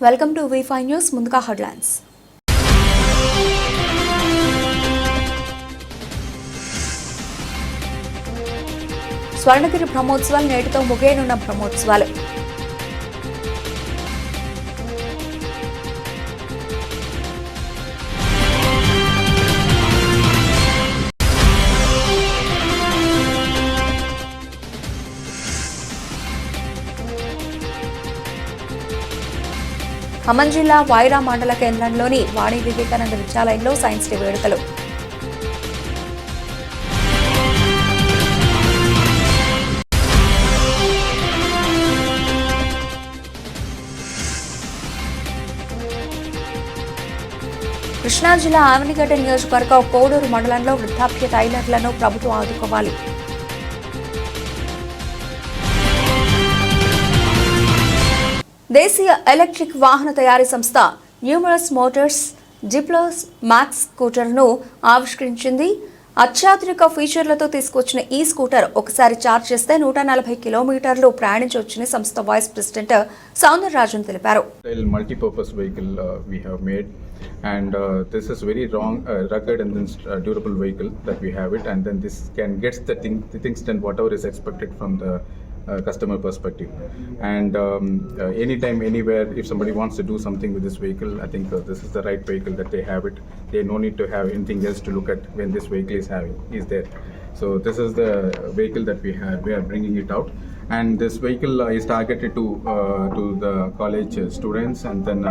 Welcome to V5 news. ముందుగా headlines. Swarnagiri బ్రహ్మోత్సవాలు నేటితో ముగియనున్న బ్రహ్మోత్సవాలు. ఖమ్మం జిల్లా వాయిరా మండల కేంద్రంలోని వాణి వివేకానంద విద్యాలయంలో సైన్స్ డే వేడుకలు. కృష్ణా జిల్లా ఆవనిగడ్డ నియోజకవర్గం కోడూరు మండలంలో వృద్ధాప్య టైలర్లను ప్రభుత్వం ఆదుకోవాలి. దేశీయ ఎలక్ట్రిక్ వాహన తయారీ సంస్థ న్యూమరస్ మోటార్స్ జిప్లోస్ మ్యాక్స్ స్కూటర్ను ఆవిష్కరించింది. అత్యాధునిక ఫీచర్లతో తీసుకొచ్చిన ఈ స్కూటర్ ఒకసారి ఛార్జ్ చేస్తే 140 కిలోమీటర్లు ప్రయాణించవచ్చని సంస్థ వైస్ ప్రెసిడెంట్ సౌందరరాజన్ తెలిపారు. Multi-purpose vehicle we have made, and this is very rugged and then durable vehicle that we have it, and then this can get the things done whatever is expected from the customer perspective, and anytime anywhere if somebody wants to do something with this vehicle, I think this is the right vehicle that they have it. They no need to have anything else to look at when this vehicle is there. So this is the vehicle that we are bringing it out, and this vehicle is targeted to the college students, and then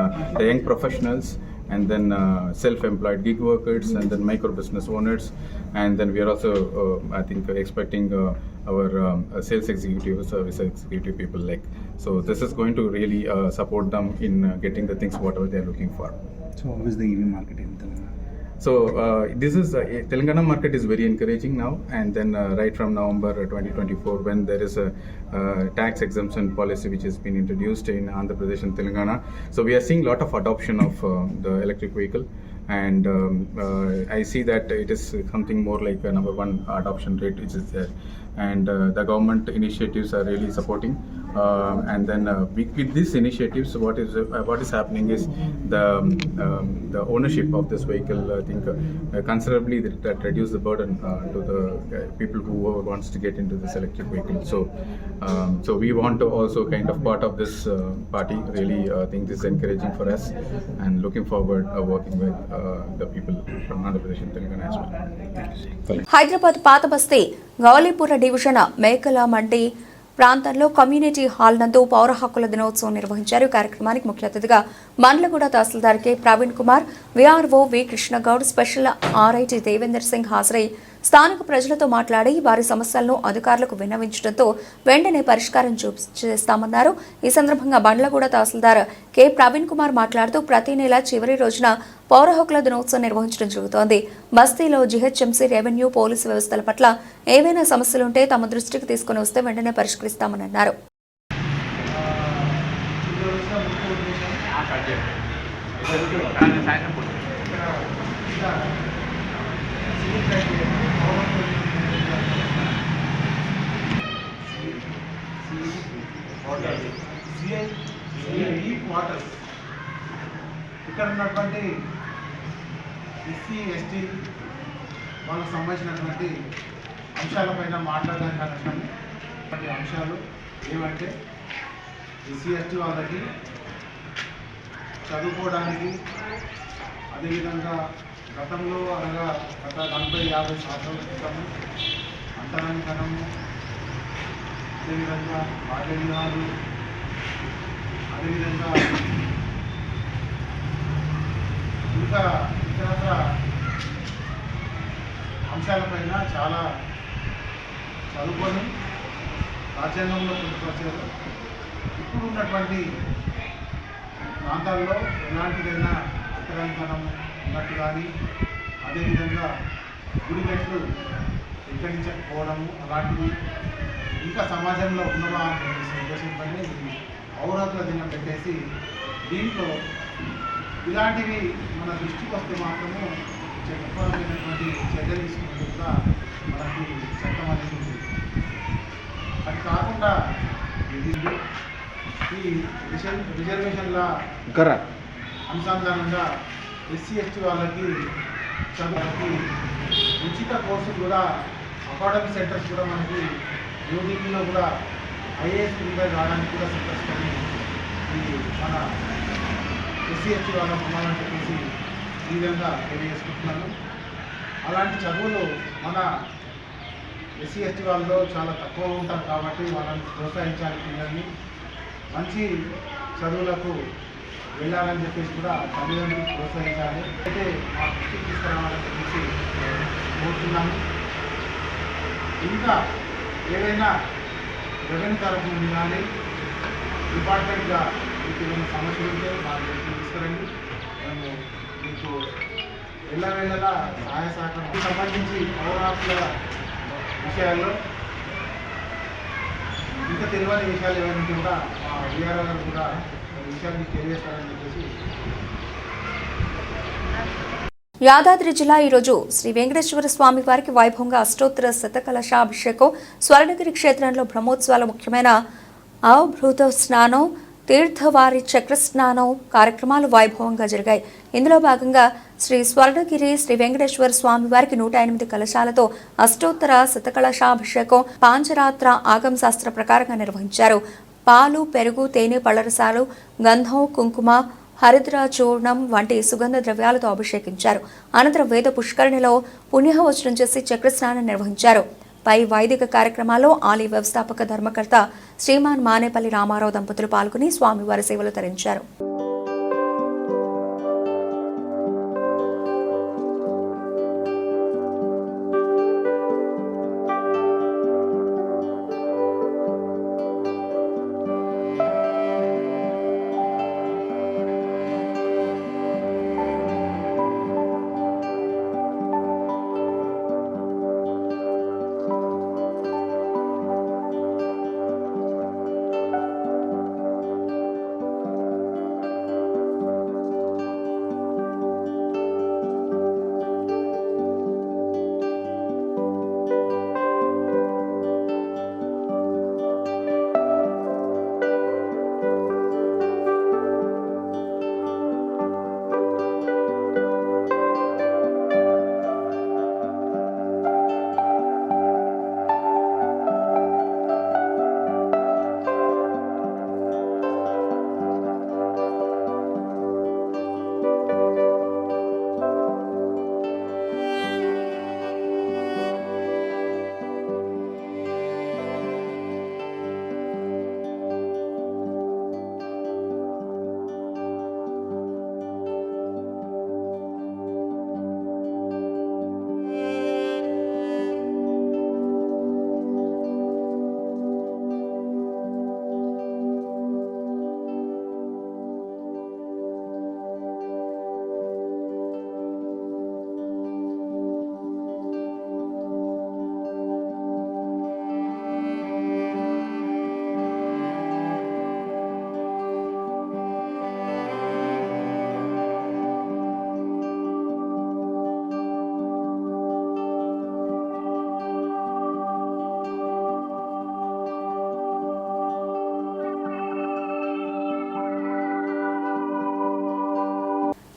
the young professionals, and then self-employed gig workers, and then micro business owners, and then we are also I think expecting our sales executive, service executive people like. So this is going to really support them in getting the things whatever they are looking for. So how is the EV market in Telangana? So this is Telangana market is very encouraging now, and then right from November 2024, when there is a tax exemption policy which has been introduced in Andhra Pradesh and Telangana, so we are seeing a lot of adoption of the electric vehicle, and I see that it is something more like a number one adoption rate which is there, and the government initiatives are really supporting, and then with these initiatives what is happening is the ownership of this vehicle, I think considerably that reduce the burden to the people who wants to get into this electric vehicle. So we want to also kind of part of this party. Really think this is encouraging for us, and looking forward working with the people from Andhra Pradesh and Telangana as well. Hyderabad పాత బస్తీ Gowlipura division మేకల మండి ప్రాంతంలో community hall నందు పౌర హక్కుల దినోత్సవం నిర్వహించారు. కార్యక్రమానికి ముఖ్య అతిథిగా మండ్లగూడ తహసీల్దార్ కె ప్రవీణ్ కుమార్, విఆర్ఓ వి కృష్ణగౌడ్, స్పెషల్ ఆర్ఐటి దేవేందర్ సింగ్ హాజరై స్థానిక ప్రజలతో మాట్లాడి వారి సమస్యలను అధికారులకు విన్నవించడంతో వెంటనే పరిష్కారం చేస్తామన్నారు. ఈ సందర్భంగా బండ్లగూడ తహసీల్దార్ కె ప్రవీణ్ కుమార్ మాట్లాడుతూ ప్రతి నెల చివరి రోజున పౌర హక్కుల దినోత్సవం నిర్వహించడం జరుగుతోంది. బస్తీలో జీహెచ్ఎంసీ, రెవెన్యూ, పోలీసు వ్యవస్థల పట్ల ఏవైనా సమస్యలుంటే తమ దృష్టికి తీసుకుని వస్తే వెంటనే పరిష్కరిస్తామని అన్నారు. ఇక్కడ ఉన్నటువంటి ఎస్సీ ఎస్టీ వాళ్ళకు సంబంధించినటువంటి అంశాలపైన మాట్లాడడానికి అనేటువంటి అంశాలు ఏమంటే ఎస్సీ ఎస్టీ వాళ్ళకి చదువుకోవడానికి, అదేవిధంగా గతంలో అనగా గత 40-50 సంవత్సరాల క్రితము అంతరంగనము, అదేవిధంగా బాల్యవివాహాలు, అదేవిధంగా ఇంకా ఇతరత్ర అంశాలపైన చాలా చదువుకొని రాజ్యాంగంలో పొందుపరిచారు. ఇప్పుడు ఉన్నటువంటి ప్రాంతాల్లో ఎలాంటిదైనా అంతరంగనం ఉన్నట్టు కానీ, అదేవిధంగా గుడిగట్లు ఎక్కడించకపోవడము అలాంటివి ఇంకా సమాజంలో ఉన్నవా అనే ఉద్దేశంపైన పౌరత్వ దినం పెట్టేసి దీంట్లో ఇలాంటివి మన దృష్టికి వస్తే మాత్రము చట్టపరమైనటువంటి చర్యలు తీసుకున్నట్టు కూడా మనకి చట్టం అనేది ఉంది. అది కాకుండా ఈ రిజర్వేషన్ల అనుసంధానంగా ఎస్సీ ఎస్టీ వాళ్ళకి చదువులకి ఉచిత కోర్సులు కూడా అకాడమిక్ సెంటర్స్ కూడా మనకి యూడీపీలో కూడా ఐఏఎస్ ప్రిపేర్ రావడానికి కూడా సెంటర్స్ కానీ ఈ మన ఎస్సీ ఎస్టీ వాళ్ళకు ఉన్నామని చెప్పేసి ఈ విధంగా తెలియజేసుకుంటున్నాను. అలాంటి చదువులు మన ఎస్సీ ఎస్టీ వాళ్ళలో చాలా తక్కువ ఉంటారు కాబట్టి వాళ్ళని ప్రోత్సహించాలి, పిల్లల్ని మంచి చదువులకు వెళ్ళాలని చెప్పేసి కూడా తల్లిదండ్రులు ప్రోత్సహించాలి. అయితే మా దృష్టికి తీసుకురావాలని చెప్పేసి కోరుతున్నాము. ఇంకా ఏదైనా రెవెన్యూ తరఫు నుండి కానీ డిపార్ట్మెంట్గా మీకు ఏమైనా సమస్యలు ఉంటే మా దృష్టికి తీసుకురండి. మేము మీకు వెళ్ళవేళలా సహాయ సహకారం సంబంధించి పౌరాకుల విషయాల్లో ఇంకా తెలియని విషయాలు ఏమైనా ఉంటే కూడా మా వీఆర్ఓ గారు కూడా విషయాలు మీకు తెలియజేస్తారని చెప్పేసి. యాదాద్రి జిల్లా ఈరోజు శ్రీ వెంకటేశ్వర స్వామి వారికి వైభవంగా అష్టోత్తర శతకలశాభిషేకం, స్వర్ణగిరి క్షేత్రంలో బ్రహ్మోత్సవాల ముఖ్యమైన అవభృత స్నానం, తీర్థవారి చక్ర స్నానం కార్యక్రమాలు వైభవంగా జరిగాయి. ఇందులో భాగంగా శ్రీ స్వర్ణగిరి శ్రీ వెంకటేశ్వర స్వామి వారికి 108 కలశాలతో అష్టోత్తర శతకలశాభిషేకం పాంచరాత్ర ఆగమ శాస్త్ర ప్రకారంగా నిర్వహించారు. పాలు, పెరుగు, తేనె, పళ్ళరసాలు, గంధం, కుంకుమ, హరిద్ర చూర్ణం వంటి సుగంధ ద్రవ్యాలతో అభిషేకించారు. అనంతరం వేద పుష్కరిణిలో పుణ్యహవచనం చేసి చక్రస్నానం నిర్వహించారు. పై వైదిక కార్యక్రమాల్లో ఆలయ వ్యవస్థాపక ధర్మకర్త శ్రీమాన్ మానేపల్లి రామారావు దంపతులు పాల్గొని స్వామివారి సేవలు తరించారు.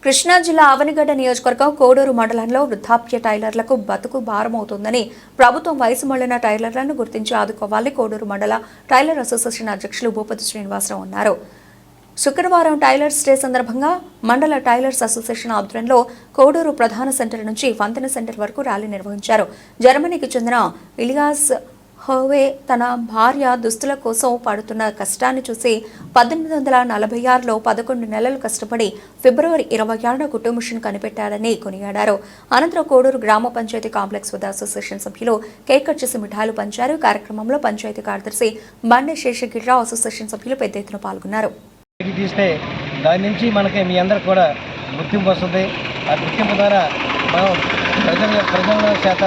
కృష్ణా జిల్లా అవనిగడ్డ నియోజకవర్గం కోడూరు మండలంలో వృద్ధాప్య టైలర్లకు బతుకు భారమవుతోందని ప్రభుత్వం వయసు మళ్లిన టైలర్లను గుర్తించి ఆదుకోవాలని కోడూరు మండల టైలర్ అసోసియేషన్ అధ్యక్షులు భూపతి శ్రీనివాసరావు అన్నారు. శుక్రవారం టైలర్స్ డే సందర్భంగా మండల టైలర్స్ అసోసియేషన్ ఆధ్వర్యంలో కోడూరు ప్రధాన సెంటర్ నుంచి వంతెన సెంటర్ వరకు ర్యాలీ నిర్వహించారు. జర్మనీకి చెందిన ఇలియాస్ హోవే తన భార్య దుస్తుల కోసం పడుతున్న కష్టాన్ని చూసి 1846లో 11 నెలలు కష్టపడి ఫిబ్రవరి 26న కుట్టు మిషన్ కనిపెట్టారని కొనియాడారు. అనంతరం కోడూరు గ్రామ పంచాయతీ కాంప్లెక్స్ వద్ద అసోసియేషన్ సభ్యులు కేక్ కట్ చేసి మిఠాయిలు పంచారు. కార్యక్రమంలో పంచాయతీ కార్యదర్శి బండి శేషగిరిరావు, అసోసియేషన్ సభ్యులు పెద్ద ఎత్తున పాల్గొన్నారు. తీస్తే దాని నుంచి మనకి మీ అందరికి కూడా గుర్తింపు వస్తుంది. ఆ గుర్తింపు ద్వారా మనం ప్రజల చేత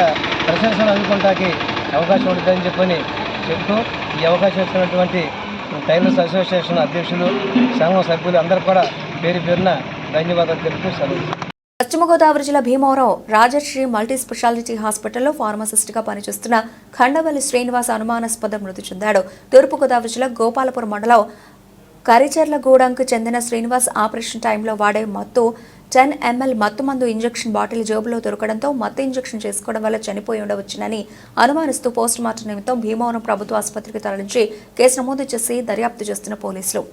ప్రశంసలు అందుకుంటానికి అవకాశం ఉంటుందని చెప్పని చెప్తూ ఈ అవకాశం ఇచ్చినటువంటి టైలర్స్ అసోసియేషన్ అధ్యక్షులు, సంఘం సభ్యులు అందరూ కూడా పేరు పేరున ధన్యవాదాలు తెలుపుతూ సెలవు. పశ్చిమ గోదావరి జిల్లా భీమవరం రాజశ్రీ మల్టీ స్పెషాలిటీ హాస్పిటల్లో ఫార్మసిస్ట్గా పనిచేస్తున్న ఖండవల్లి శ్రీనివాస్ అనుమానాస్పద మృతి చెందాడు. తూర్పుగోదావరి జిల్లా గోపాలపురం మండలం కరిచెర్లగూడెంకు చెందిన శ్రీనివాస్ ఆపరేషన్ టైంలో వాడే మత్తు 10 ml మత్తు మందు ఇంజెక్షన్ బాటిల్ జేబులో దొరకడంతో మత్తు ఇంజెక్షన్ చేసుకోవడం వల్ల చనిపోయి ఉండవచ్చునని అనుమానిస్తూ పోస్టుమార్టం నిమిత్తం భీమవరం ప్రభుత్వ ఆసుపత్రికి తరలించి కేసు నమోదు చేసి దర్యాప్తు చేస్తున్న పోలీసులు.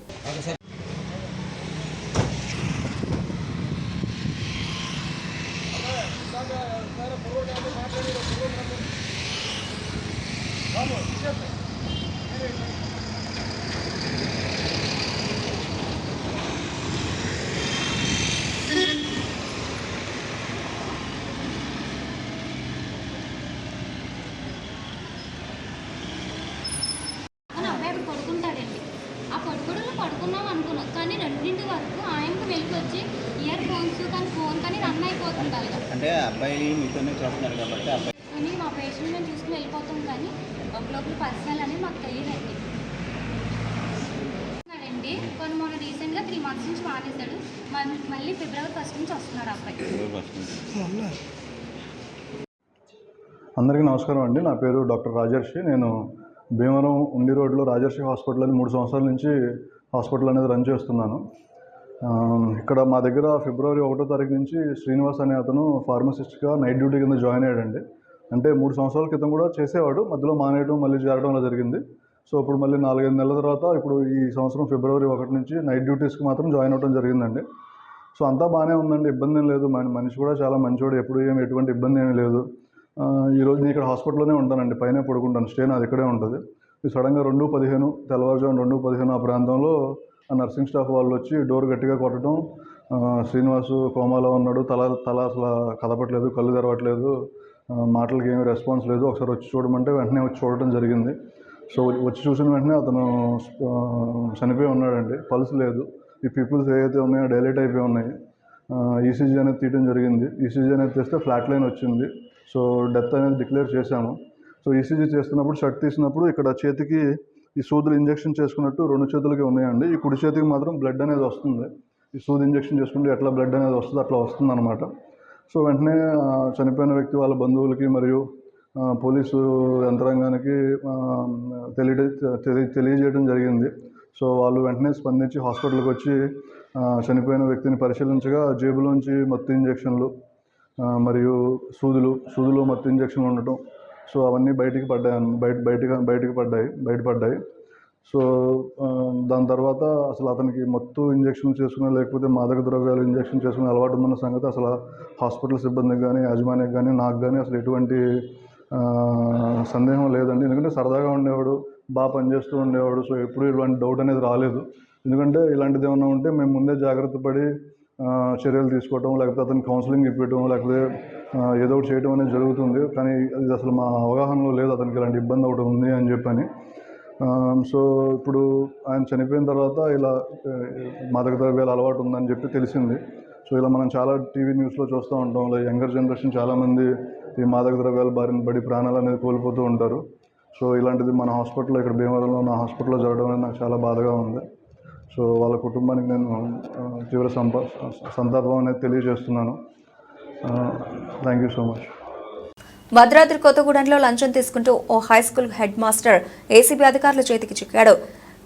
అబ్బాయి పడుకుంటాడండి. ఆ పడుకోవడంలో పడుకున్నాం అనుకున్నాం, కానీ 2 వరకు ఆయనకు వెళ్ళి వచ్చి ఇయర్ ఫోన్స్ కానీ ఫోన్ కానీ రన్ అయిపోతుంది అలాగా. అంటే అబ్బాయి మీతోనే చూస్తున్నారు కాబట్టి అబ్బాయి కానీ మా పేషెంట్ మేము చూసుకుని వెళ్ళిపోతాం, కానీ లోపల పర్సనల్ అనేది మాకు తెలియదండి. కొన్ని మొన్న రీసెంట్గా 3 months నుంచి మానేశాడు. మళ్ళీ February 1st నుంచి వస్తున్నాడు అబ్బాయి. అందరికీ నమస్కారం అండి. నా పేరు డాక్టర్ రాజర్షి. నేను భీమవరం ఉండి రోడ్లో రాజర్షి హాస్పిటల్ అని 3 సంవత్సరాల నుంచి హాస్పిటల్ అనేది రన్ చేస్తున్నాను. ఇక్కడ మా దగ్గర February 1వ తారీఖు నుంచి శ్రీనివాస్ అనే అతను ఫార్మసిస్ట్గా నైట్ డ్యూటీ కింద జాయిన్ అయ్యాడండి. అంటే 3 సంవత్సరాల క్రితం కూడా చేసేవాడు, మధ్యలో మానేయడం మళ్ళీ చేరడం అలా జరిగింది. సో ఇప్పుడు మళ్ళీ 4-5 నెలల తర్వాత ఇప్పుడు ఈ సంవత్సరం February 1 నుంచి నైట్ డ్యూటీస్కి మాత్రం జాయిన్ అవ్వడం జరిగిందండి. సో అంతా బాగానే ఉందండి, ఇబ్బంది ఏం లేదు. మనిషి కూడా చాలా మంచివాడు, ఎప్పుడు ఎటువంటి ఇబ్బంది ఏమీ లేదు. ఈరోజు నేను ఇక్కడ హాస్పిటల్లోనే ఉంటానండి, పైన పడుకుంటాను, స్టే నాది ఇక్కడే ఉంటుంది. సడన్గా 2:15 తెల్లవారుజాము 2:15 ఆ ప్రాంతంలో ఆ నర్సింగ్ స్టాఫ్ వాళ్ళు వచ్చి డోర్ గట్టిగా కొట్టడం, శ్రీనివాసు కోమాలో ఉన్నాడు, తల అసలు కదపట్లేదు, కళ్ళు తెరవట్లేదు, మాటలకి ఏమీ రెస్పాన్స్ లేదు, ఒకసారి వచ్చి చూడమంటే వెంటనే వచ్చి చూడటం జరిగింది. సో వచ్చి చూసిన వెంటనే అతను చనిపోయి ఉన్నాడండి, పల్స్ లేదు. ఈ పీపుల్స్ ఏవైతే ఉన్నాయో డైలైట్ అయిపోయి ఉన్నాయి. ఈసీజీ అనేది తీయడం జరిగింది. ఈసీజీ అనేది తెస్తే ఫ్లాట్ లైన్ వచ్చింది. సో డెత్ అనేది డిక్లేర్ చేశాము. సో ఈసీజీ చేస్తున్నప్పుడు షర్ట్ తీసినప్పుడు ఇక్కడ చేతికి ఈ సూదులు ఇంజెక్షన్ చేసుకున్నట్టు 2 చేతులకి ఉన్నాయండి. ఈ కుడి చేతికి మాత్రం బ్లడ్ అనేది వస్తుంది. ఈ సూది ఇంజెక్షన్ చేసుకుంటే ఎట్లా బ్లడ్ అనేది వస్తుందో అట్లా వస్తుంది అనమాట. సో వెంటనే చనిపోయిన వ్యక్తి వాళ్ళ బంధువులకి మరియు పోలీసు యంత్రాంగానికి తెలియజేయడం జరిగింది. సో వాళ్ళు వెంటనే స్పందించి హాస్పిటల్కి వచ్చి చనిపోయిన వ్యక్తిని పరిశీలించగా జేబులోంచి మత్తు ఇంజెక్షన్లు మరియు సూదులు మత్తు ఇంజెక్షన్లు ఉండటం, సో అవన్నీ బయటపడ్డాయి. సో దాని తర్వాత అసలు అతనికి మత్తు ఇంజెక్షన్ చేసుకునే లేకపోతే మాదక ద్రవ్యాలు ఇంజెక్షన్ చేసుకునే అలవాటు ఉందన్న సంగతి అసలు హాస్పిటల్ సిబ్బందికి కానీ యాజమాన్యానికి కానీ నాకు కానీ అసలు ఎటువంటి సందేహం లేదండి. ఎందుకంటే సరదాగా ఉండేవాడు, బాగా పనిచేస్తూ ఉండేవాడు. సో ఎప్పుడు ఇలాంటి డౌట్ అనేది రాలేదు. ఎందుకంటే ఇలాంటిది ఏమన్నా ఉంటే మేము ముందే జాగ్రత్త పడి చర్యలు తీసుకోవటం, లేకపోతే అతనికి కౌన్సిలింగ్ ఇప్పించడం, లేకపోతే ఏదో ఒకటి చేయడం అనేది జరుగుతుంది. కానీ ఇది అసలు మా అవగాహనలో లేదు అతనికి ఇలాంటి ఇబ్బంది ఒకటి ఉంది అని చెప్పని. సో ఇప్పుడు ఆయన చనిపోయిన తర్వాత ఇలా మాదక ద్రవ్యాల అలవాటు ఉందని చెప్పి తెలిసింది. సో ఇలా మనం చాలా టీవీ న్యూస్లో చూస్తూ ఉంటాం, ఇలా యంగర్ జనరేషన్ చాలామంది ఈ మాదక ద్రవ్యాల బారిన పడి ప్రాణాలు అనేది కోల్పోతూ ఉంటారు. సో ఇలాంటిది మన హాస్పిటల్లో, ఇక్కడ భీమవరంలో నా హాస్పిటల్లో జరగడం అనేది నాకు చాలా బాధగా ఉంది. సో వాళ్ళ కుటుంబానికి నేను తీవ్ర సంతాపం అనేది తెలియజేస్తున్నాను. Thank you so much. Bhadradri కొత్తగూడెంలో లంచం తీసుకుంటూ ఓ హైస్కూల్ హెడ్ మాస్టర్ ఏసీబీ అధికారుల చేతికి చిక్కాడు.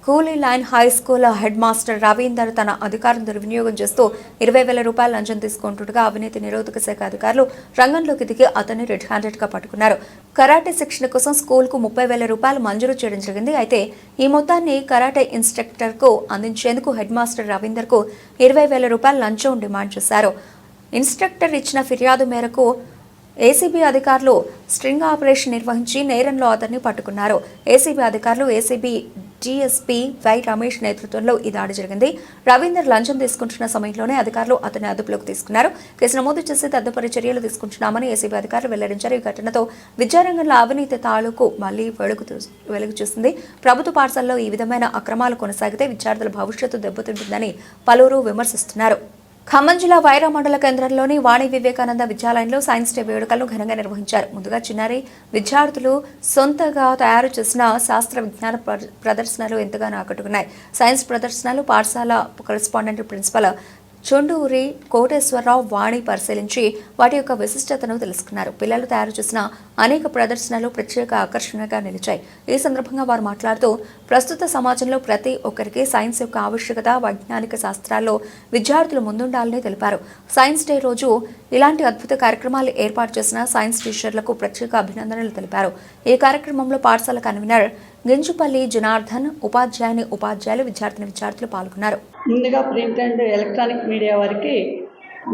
Coolie line high school head master Ravinder తన అధికారం దుర్వినియోగం చేస్తూ 20,000 రూపాయలు లంచం తీసుకుంటుండగా అవినీతి నిరోధక శాఖ అధికారులు రంగంలోకి దిగి అతన్ని రెడ్ హ్యాండెడ్గా పట్టుకున్నారు. కరాటే శిక్షణ కోసం స్కూల్కు 30,000 రూపాయలు మంజూరు చేయడం జరిగింది. అయితే ఈ మొత్తాన్ని కరాటే ఇన్స్ట్రక్టర్కు అందించేందుకు హెడ్ మాస్టర్ రవీందర్కు 20,000 రూపాయలు లంచం డిమాండ్ చేశారు. ఇన్స్ట్రక్టర్ ఇచ్చిన ఫిర్యాదు మేరకు ఏసీబీ అధికారులు స్ట్రింగ్ ఆపరేషన్ నిర్వహించి నేరంలో అతన్ని పట్టుకున్నారు. ఏసీబీ అధికారులు ఏసీబీ డీఎస్పీ వై రమేష్ నేతృత్వంలో ఈ దాడి జరిగింది. రవీందర్ లంచం తీసుకుంటున్న సమయంలోనే అధికారులు అతన్ని అదుపులోకి తీసుకున్నారు. కేసు నమోదు చేసి తదుపరి చర్యలు తీసుకుంటున్నామని ఏసీబీ అధికారులు వెల్లడించారు. ఈ ఘటనతో విద్యారంగంలో అవినీతి తాలూకు మళ్లీ వెలుగు చూసింది. ప్రభుత్వ పాఠశాలలో ఈ విధమైన అక్రమాలు కొనసాగితే విద్యార్థుల భవిష్యత్తు దెబ్బతింటుందని పలువురు విమర్శిస్తున్నారు. ఖమ్మం జిల్లా వైరా మండల కేంద్రంలోని వాణి వివేకానంద విద్యాలయంలో సైన్స్ డే వేడుకలను ఘనంగా నిర్వహించారు. ముందుగా చిన్నారి విద్యార్థులు సొంతగా తయారు చేసిన శాస్త్ర విజ్ఞాన ప్రదర్శనలు ఎంతగానో ఆకట్టుకున్నాయి. సైన్స్ ప్రదర్శనలు పాఠశాల కరెస్పాండెంట్ ప్రిన్సిపల్ చొండూరి కోటేశ్వరరావు వాణి పరిశీలించి వాటి యొక్క విశిష్టతను తెలుసుకున్నారు. పిల్లలు తయారు చేసిన అనేక ప్రదర్శనలు ప్రత్యేక ఆకర్షణగా నిలిచాయి. ఈ సందర్భంగా వారు మాట్లాడుతూ ప్రస్తుత సమాజంలో ప్రతి ఒక్కరికి సైన్స్ యొక్క ఆవశ్యకత, వైజ్ఞానిక శాస్త్రాల్లో విద్యార్థులు ముందుండాలని తెలిపారు. సైన్స్ డే రోజు ఇలాంటి అద్భుత కార్యక్రమాలు ఏర్పాటు చేసిన సైన్స్ టీచర్లకు ప్రత్యేక అభినందనలు తెలిపారు. ఈ కార్యక్రమంలో పాఠశాల కన్వీనర్ గింజుపల్లి జనార్దన్, ఉపాధ్యాయులు, విద్యార్థులు పాల్గొన్నారు. ముందుగా ప్రింట్ అండ్ ఎలక్ట్రానిక్ మీడియా వారికి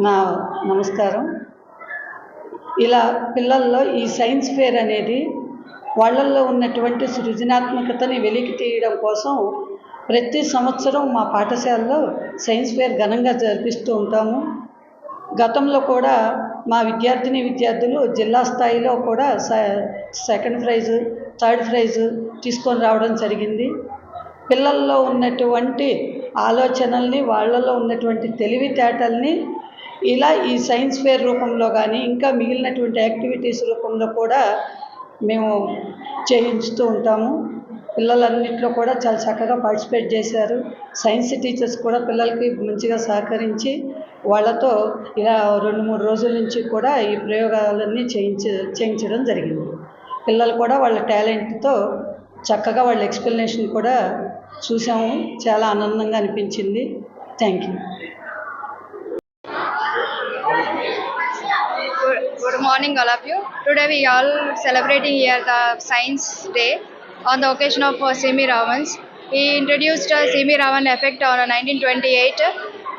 నా నమస్కారం. ఇలా పిల్లల్లో ఈ సైన్స్ ఫేర్ అనేది వాళ్ళల్లో ఉన్నటువంటి సృజనాత్మకతని వెలికి తీయడం కోసం ప్రతి సంవత్సరం మా పాఠశాలలో సైన్స్ ఫేర్ ఘనంగా జరిపిస్తూ ఉంటాము. గతంలో కూడా మా విద్యార్థులు జిల్లా స్థాయిలో కూడా సెకండ్ ప్రైజు, థర్డ్ ప్రైజు తీసుకొని రావడం జరిగింది. పిల్లల్లో ఉన్నటువంటి ఆలోచనల్ని, వాళ్ళల్లో ఉన్నటువంటి తెలివితేటల్ని ఇలా ఈ సైన్స్ ఫేర్ రూపంలో కానీ ఇంకా మిగిలినటువంటి యాక్టివిటీస్ రూపంలో కూడా మేము చేయించుతూ ఉంటాము. పిల్లలన్నింటిలో కూడా చాలా చక్కగా పార్టిసిపేట్ చేశారు. సైన్స్ టీచర్స్ కూడా పిల్లలకి మంచిగా సహకరించి వాళ్ళతో ఇలా 2-3 రోజుల నుంచి కూడా ఈ ప్రయోగాలన్నీ చేయించడం జరిగింది. పిల్లలు కూడా వాళ్ళ టాలెంట్తో చక్కగా వాళ్ళ ఎక్స్ప్లెనేషన్ కూడా చూసాము. చాలా ఆనందంగా అనిపించింది. Thank you. Good morning all of you. Today we all celebrating here the Science Day on the occasion of C.V. Raman. He introduced C.V. Raman effect on 1928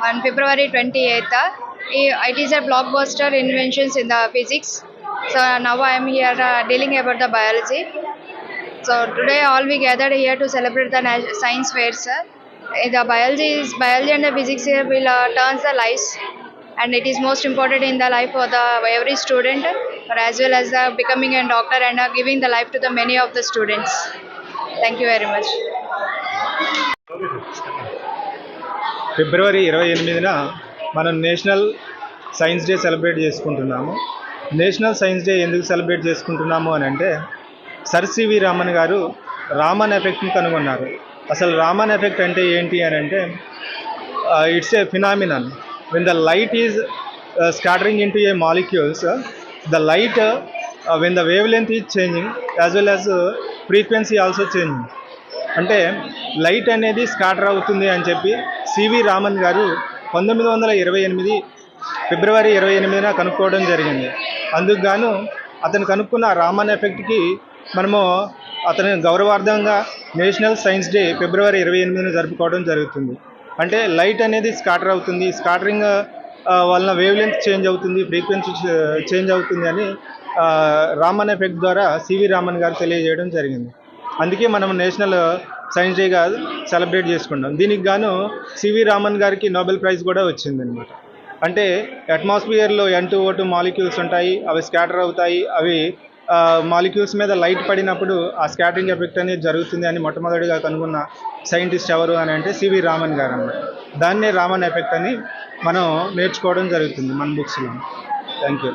on February 28th. It is a blockbuster inventions in the physics. So now I am here dealing about the biology. So today all we gathered here to celebrate the science fairs. The biology and the physics here will turns the lives, and it is most important in the life of every student, but as well as becoming a doctor and giving the life to the many of the students. Thank you very much. ఫిబ్రవరి 28న మనం national science day celebrate చేసుకుంటున్నాము. National science day ఎందుకు celebrate చేసుకుంటున్నాము అని అంటే, sir C V Raman గారు రామన్ ఎఫెక్ట్ని కనుగొన్నారు. అసలు Raman effect అంటే ఏంటి అని అంటే, it's a phenomenon. when the light is scattering into a molecules, the light when the wavelength is changing as well as frequency also changing. అంటే లైట్ అనేది స్కాటర్ అవుతుంది అని చెప్పి సివి రామన్ గారు 1928 ఫిబ్రవరి 28న కనుక్కోవడం జరిగింది. అందుకు గాను అతను కనుక్కున్న రామన్ ఎఫెక్ట్కి మనము అతని గౌరవార్థంగా నేషనల్ సైన్స్ డే ఫిబ్రవరి 28న జరుపుకోవడం జరుగుతుంది. అంటే లైట్ అనేది స్కాటర్ అవుతుంది, స్కాటరింగ్ వలన వేవ్ లెంత్ చేంజ్ అవుతుంది, ఫ్రీక్వెన్సీ చేంజ్ అవుతుంది అని రామన్ ఎఫెక్ట్ ద్వారా సివి రామన్ గారు తెలియజేయడం జరిగింది. అందుకే మనం నేషనల్ సైన్స్ డేగా సెలబ్రేట్ చేసుకుంటాం. దీనికి గాను సివి రామన్ గారికి నోబెల్ ప్రైజ్ కూడా వచ్చిందనమాట. అంటే అట్మాస్ఫియర్లో N2O2 మాలిక్యూల్స్ ఉంటాయి, అవి స్కాటర్ అవుతాయి. అవి మాలిక్యూల్స్ మీద లైట్ పడినప్పుడు ఆ స్కాటరింగ్ ఎఫెక్ట్ అనేది జరుగుతుంది అని మొట్టమొదటిగా కనుగొన్న సైంటిస్ట్ ఎవరు అని అంటే సివి రామన్ గారు అన్నమాట. దాన్నే రామన్ ఎఫెక్ట్ అని మనం నేర్చుకోవడం జరుగుతుంది మన బుక్స్లో. Thank you.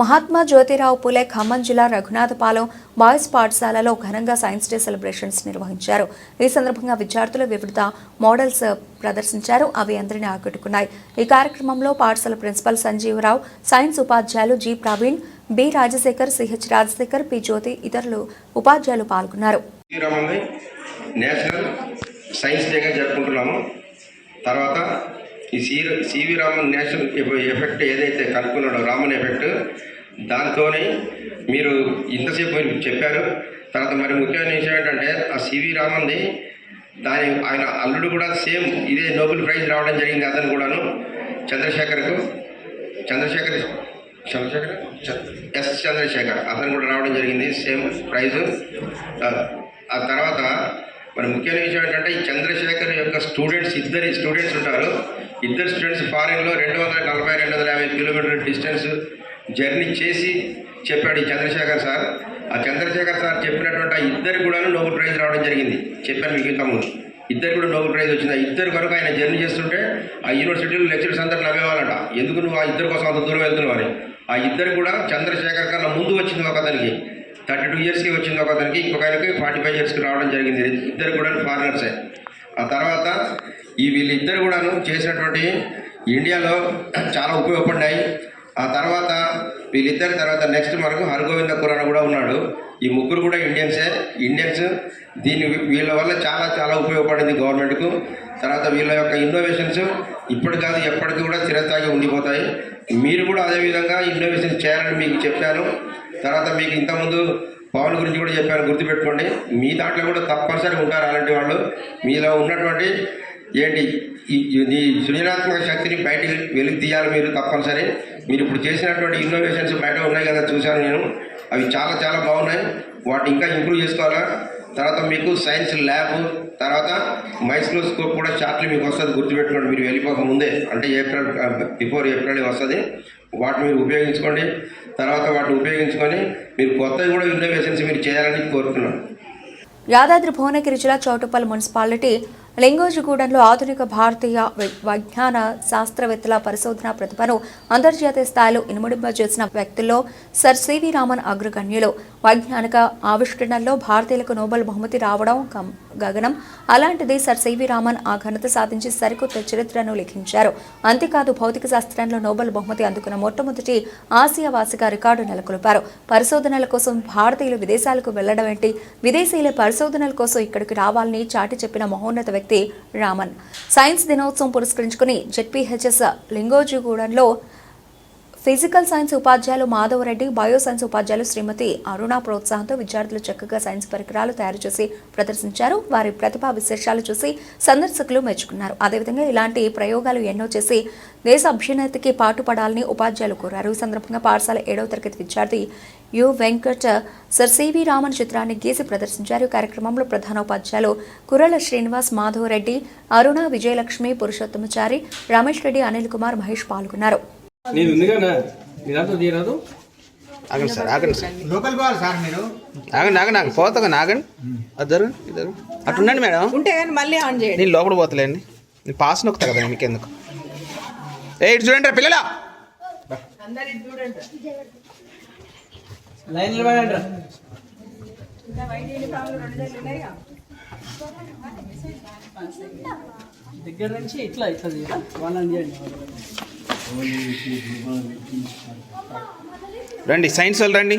మహాత్మా జ్యోతిరావు పులే ఖమ్మం జిల్లా రఘునాథపాలెం బాయ్స్ పాఠశాలలో ఘనంగా సైన్స్ డే సెలబ్రేషన్స్ నిర్వహించారు. ఈ సందర్భంగా విద్యార్థులు వివిధ మోడల్స్ ప్రదర్శించారు. అవి అందరినీ ఆకట్టుకున్నాయి. ఈ కార్యక్రమంలో పాఠశాల ప్రిన్సిపల్ సంజీవరావు, సైన్స్ ఉపాధ్యాయులు G Praveen, B Rajasekhar, CH Rajasekhar, P Jyothi, ఇతరులు ఉపాధ్యాయులు పాల్గొన్నారు. నేషనల్ సైన్స్ డేగా జరుపుకుంటున్నాము. తర్వాత ఈ సివి రామన్ నేషనల్ ఎఫెక్ట్ ఏదైతే కనుక్కున్నాడో రామన్ ఎఫెక్ట్, దాంతోనే మీరు ఇంతసేపు చెప్పారు. తర్వాత మరి ముఖ్యమైన విషయం ఏంటంటే ఆ సివి రామన్ది ఆయన అల్లుడు కూడా సేమ్ ఇదే నోబెల్ ప్రైజ్ రావడం జరిగింది. అతను కూడాను చంద్రశేఖర్ అతను కూడా రావడం జరిగింది సేమ్ ప్రైజు. ఆ తర్వాత మరి ముఖ్యమైన విషయం ఏంటంటే ఈ చంద్రశేఖర్ యొక్క ఇద్దరు స్టూడెంట్స్ ఉంటారు. ఇద్దరు స్టూడెంట్స్ ఫారిన్లో 240-250 కిలోమీటర్ డిస్టెన్స్ జర్నీ చేసి చెప్పాడు ఈ చంద్రశేఖర్ సార్. ఆ చంద్రశేఖర్ సార్ చెప్పినటువంటి ఆ ఇద్దరు కూడా నోబెల్ ప్రైజ్ రావడం జరిగింది. చెప్పాను మీకు ఇంతకుముందు. ఇద్దరు కూడా నోబెల్ ప్రైజ్ వచ్చింది. ఆ ఇద్దరు వరకు ఆయన జర్నీ చేస్తుంటే ఆ యూనివర్సిటీలో లెక్చరర్స్ అందరూ నవ్వేవాళ్ళట, ఎందుకు నువ్వు ఆ ఇద్దరు కోసం అంత దూరం వెళ్తున్నావు అని. ఆ ఇద్దరు కూడా చంద్రశేఖర్ కన్నా ముందు వచ్చింది ఒక అతనికి, 32 ఇయర్స్కి వచ్చింది ఒక అతనికి, ఇంకొక ఆయనకి 45 ఇయర్స్కి రావడం జరిగింది. ఇద్దరు కూడా ఫారినర్సే. ఆ తర్వాత వీళ్ళిద్దరు కూడాను చేసినటువంటి ఇండియాలో చాలా ఉపయోగపడ్డాయి. ఆ తర్వాత వీళ్ళిద్దరి తర్వాత నెక్స్ట్ మనకు హరగోవింద ఖురానా కూడా ఉన్నాడు. ఈ ముగ్గురు కూడా ఇండియన్స్. వీళ్ళ వల్ల చాలా చాలా ఉపయోగపడింది గవర్నమెంట్కు. తర్వాత వీళ్ళ యొక్క ఇన్నోవేషన్స్ ఇప్పుడు కాదు ఎప్పటికీ కూడా చిరస్థాయిగా ఉండిపోతాయి. మీరు కూడా అదేవిధంగా ఇన్నోవేషన్ చేయాలని మీకు చెప్పాను. తర్వాత మీకు ఇంతకుముందు పవన్ గురించి కూడా చెప్పాను, గుర్తుపెట్టుకోండి. మీ దాంట్లో కూడా తప్పనిసరి ఉంటారు అలాంటి వాళ్ళు. మీలో ఉన్నటువంటి ఈ సృజనాత్మక శక్తిని బయటికి వెలికి తీయాలి మీరు తప్పనిసరి. మీరు ఇప్పుడు చేసినటువంటి ఇన్నోవేషన్స్ బయట ఉన్నాయి కదా, చూశాను నేను. అవి చాలా చాలా బాగున్నాయి. వాటిని ఇంకా ఇంప్రూవ్ చేసుకోవాలా. తర్వాత మీకు సైన్స్ ల్యాబ్, తర్వాత మైక్రోస్కోప్ కూడా చార్ట్లు మీకు వస్తుంది, గుర్తుపెట్టుకోండి. మీరు వెళ్ళిపోక ముందే, అంటే బిఫోర్ ఏప్రిల్ వస్తుంది. వాటిని మీరు ఉపయోగించుకోండి. తర్వాత వాటిని ఉపయోగించుకొని మీరు కొత్తవి కూడా ఇన్నోవేషన్స్ మీరు చేయాలని కోరుతున్నాను. యాదాద్రి భువనగిరి జిల్లా చౌటుప్పల్ మున్సిపాలిటీ లింగోజిగూడెంలో ఆధునిక భారతీయ విజ్ఞాన శాస్త్రవేత్తల పరిశోధన ప్రతిభను అంతర్జాతీయ స్థాయిలో ఇనుమడింపజేసిన వ్యక్తుల్లో సర్ సివి రామన్ అగ్రగణ్యులు. వైజ్ఞానిక ఆవిష్కరణల్లో భారతీయులకు నోబెల్ బహుమతి రావడం గగనం. అలాంటిది సర్ సివి రామన్ ఆ ఘనత సాధించి సరికొత్త చరిత్రను లిఖించారు. అంతేకాదు భౌతిక శాస్త్రంలో నోబెల్ బహుమతి అందుకున్న మొట్టమొదటి ఆసియావాసిగా రికార్డు నెలకొల్పారు. పరిశోధనల కోసం భారతీయులు విదేశాలకు వెళ్లడం ఏంటి, విదేశీయుల పరిశోధనల కోసం ఇక్కడికి రావాలని చాటి చెప్పిన మహోన్నత వ్యక్తి రామన్. సైన్స్ దినోత్సవం పురస్కరించుకుని జెడ్పీహెచ్ఎస్ లింగోజిగూడెంలో ఫిజికల్ సైన్స్ ఉపాధ్యాయులు మాధవరెడ్డి, బయో సైన్స్ ఉపాధ్యాయులు శ్రీమతి అరుణ ప్రోత్సాహంతో విద్యార్థులు చక్కగా సైన్స్ పరికరాలు తయారు చేసి ప్రదర్శించారు. వారి ప్రతిభా విశేషాలు చూసి సందర్శకులు మెచ్చుకున్నారు. అదేవిధంగా ఇలాంటి ప్రయోగాలు ఎన్నో చేసి దేశ అభ్యున్నతికి పాటుపడాలని ఉపాధ్యాయులు కోరారు. ఈ సందర్భంగా పాఠశాల 7వ తరగతి విద్యార్థి U Venkat sir C V Raman చిత్రాన్ని గీసి ప్రదర్శించారు. కార్యక్రమంలో ప్రధానోపాధ్యాయులు కుర్రల శ్రీనివాస్, మాధవరెడ్డి, అరుణ, విజయలక్ష్మి, పురుషోత్తమచారి, రమేష్ రెడ్డి, అనిల్ కుమార్, మహేష్ పాల్గొన్నారు. ఆగండి సార్, ఆగండి సార్, లోకల్ బాల్ సార్ మీరు ఆగండి పోతా ఆగండి. అద్దరు ఇద్దరు అటుండండి మేడం. ఉంటే కానీ మళ్ళీ ఆన్ చేయండి. నేను లోపల పోతలేండి, నేను పాస్ నొక్కుతా కదా మీకెందుకు. ఇటు చూడండి రా పిల్లలా, లైన్ నిలబడండి. దగ్గర నుంచి ఇట్లా వాళ్ళని చేయండి. రండి సైన్స్ వాళ్ళు రండి.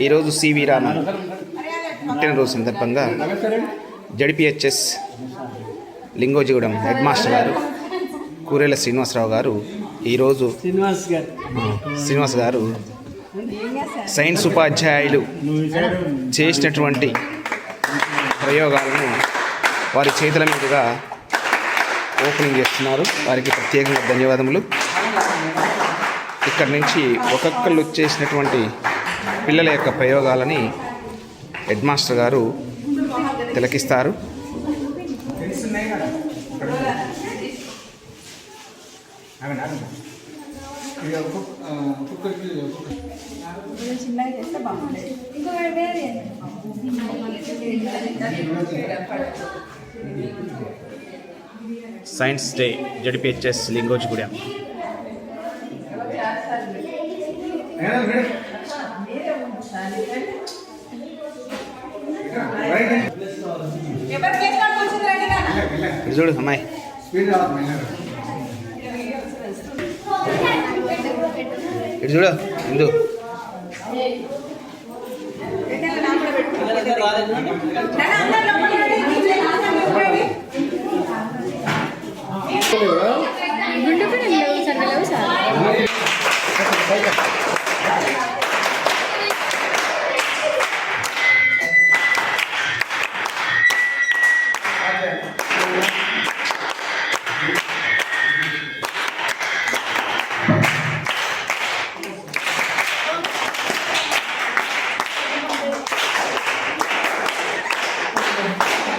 ఈరోజు సివి రామన్ పుట్టినరోజు సందర్భంగా జడ్పీహెచ్ఎస్ లింగోజిగూడెం హెడ్ మాస్టర్ గారు కూరేల శ్రీనివాసరావు గారు ఈరోజు శ్రీనివాస్ గారు సైన్స్ ఉపాధ్యాయులు చేసినటువంటి ప్రయోగాలను వారి చేతుల మీదుగా ఓపెనింగ్ చేస్తున్నారు. వారికి ప్రత్యేకంగా ధన్యవాదములు. ఇక్కడి నుంచి ఒక్కొక్కళ్ళు చేసినటువంటి పిల్లల యొక్క ప్రయోగాలని హెడ్ మాస్టర్ గారు తిలకిస్తారు. Science day ZPHS Lingojigudem. చూడు అమ్మాయి, ఇటు చూడు ఇందు.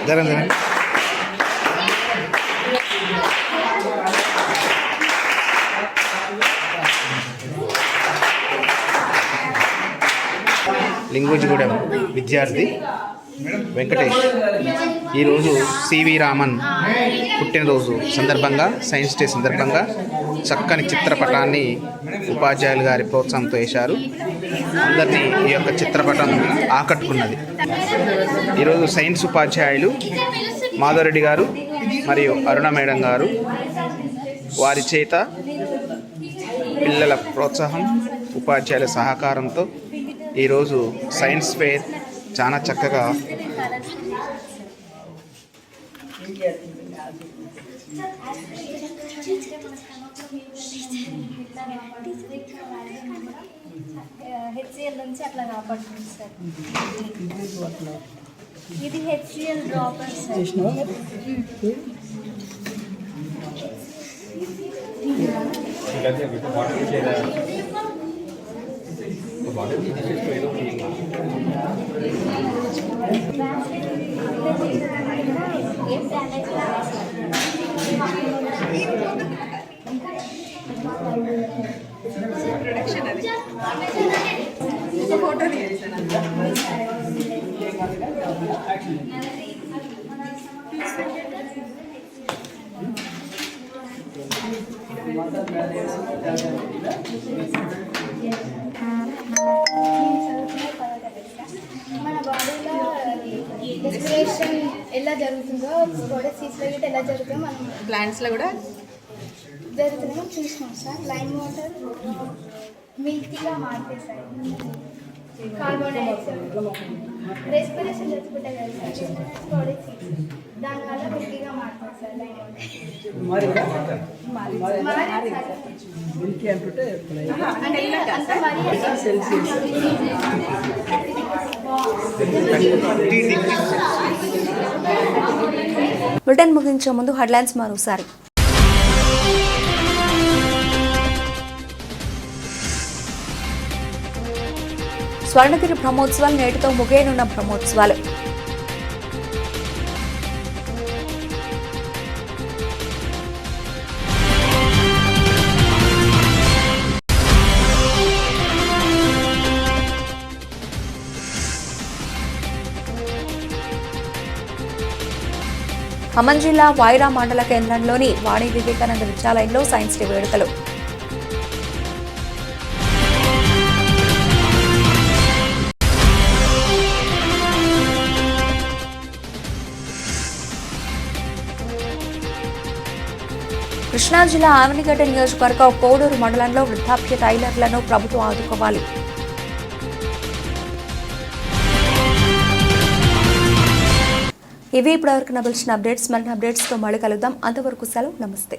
జరండి లింగోజిగూడెం విద్యార్థి వెంకటేష్ ఈరోజు సివి రామన్ పుట్టినరోజు సందర్భంగా, సైన్స్ డే సందర్భంగా చక్కని చిత్రపటాన్ని ఉపాధ్యాయులు గారి ప్రోత్సాహంతో వేశారు. అందరినీ ఈ యొక్క చిత్రపటం ఆకట్టుకున్నది. ఈరోజు సైన్స్ ఉపాధ్యాయులు మాధవరెడ్డి గారు, మరియు అరుణ మేడం గారు వారి చేత పిల్లల ప్రోత్సాహం, ఉపాధ్యాయుల సహకారంతో ఈరోజు సైన్స్ ఫెయిర్ చాలా చక్కగా హెచ్సిఎల్ నుంచి అట్లా కాపాడుతుంది సార్. ఇది హెచ్సిఎల్ డ్రాపర్ సార్. ఏం డ్యామేజ్ ఫోటో మన బాడీలో రెస్పిరేషన్ ఎలా జరుగుతుందో ప్రొడక్ట్స్లో కూడా ఎలా జరుగుతుందో మనం ప్లాంట్స్లో కూడా జరుగుతుందో చూసినాం సార్. లైమ్ వాటర్ మిల్కీగా మారుతాయి సార్. కార్బన్ డైఆక్సైడ్ రెస్పిరేషన్ జరుగుతుంటాయి కదా సార్. ప్రొడక్ట్స్ దానివల్ల మిల్కీగా మారుతాయి సార్. లైమ్ వాటర్ బులెటిన్ ముగించే ముందు హెడ్లైన్స్ మరోసారి. స్వర్ణగిరి బ్రహ్మోత్సవాలు నేటితో ముగియనున్న బ్రహ్మోత్సవాలు. ఖమ్మం జిల్లా వాయిరా మండల కేంద్రంలోని వాణి వివేకానంద విద్యాలయంలో సైన్స్ డే వేడుకలు. కృష్ణా జిల్లా ఆవనిగడ్డ నియోజకవర్గం కోడూరు మండలంలో వృద్ధాప్య టైలర్లను ప్రభుత్వం ఆదుకోవాలి. ఇవి ఇప్పటివరకు నవల్సిన అప్డేట్స్. మరిన్ని అప్డేట్స్తో మళ్ళీ కలుద్దాం. అంతవరకు సెలవు. నమస్తే.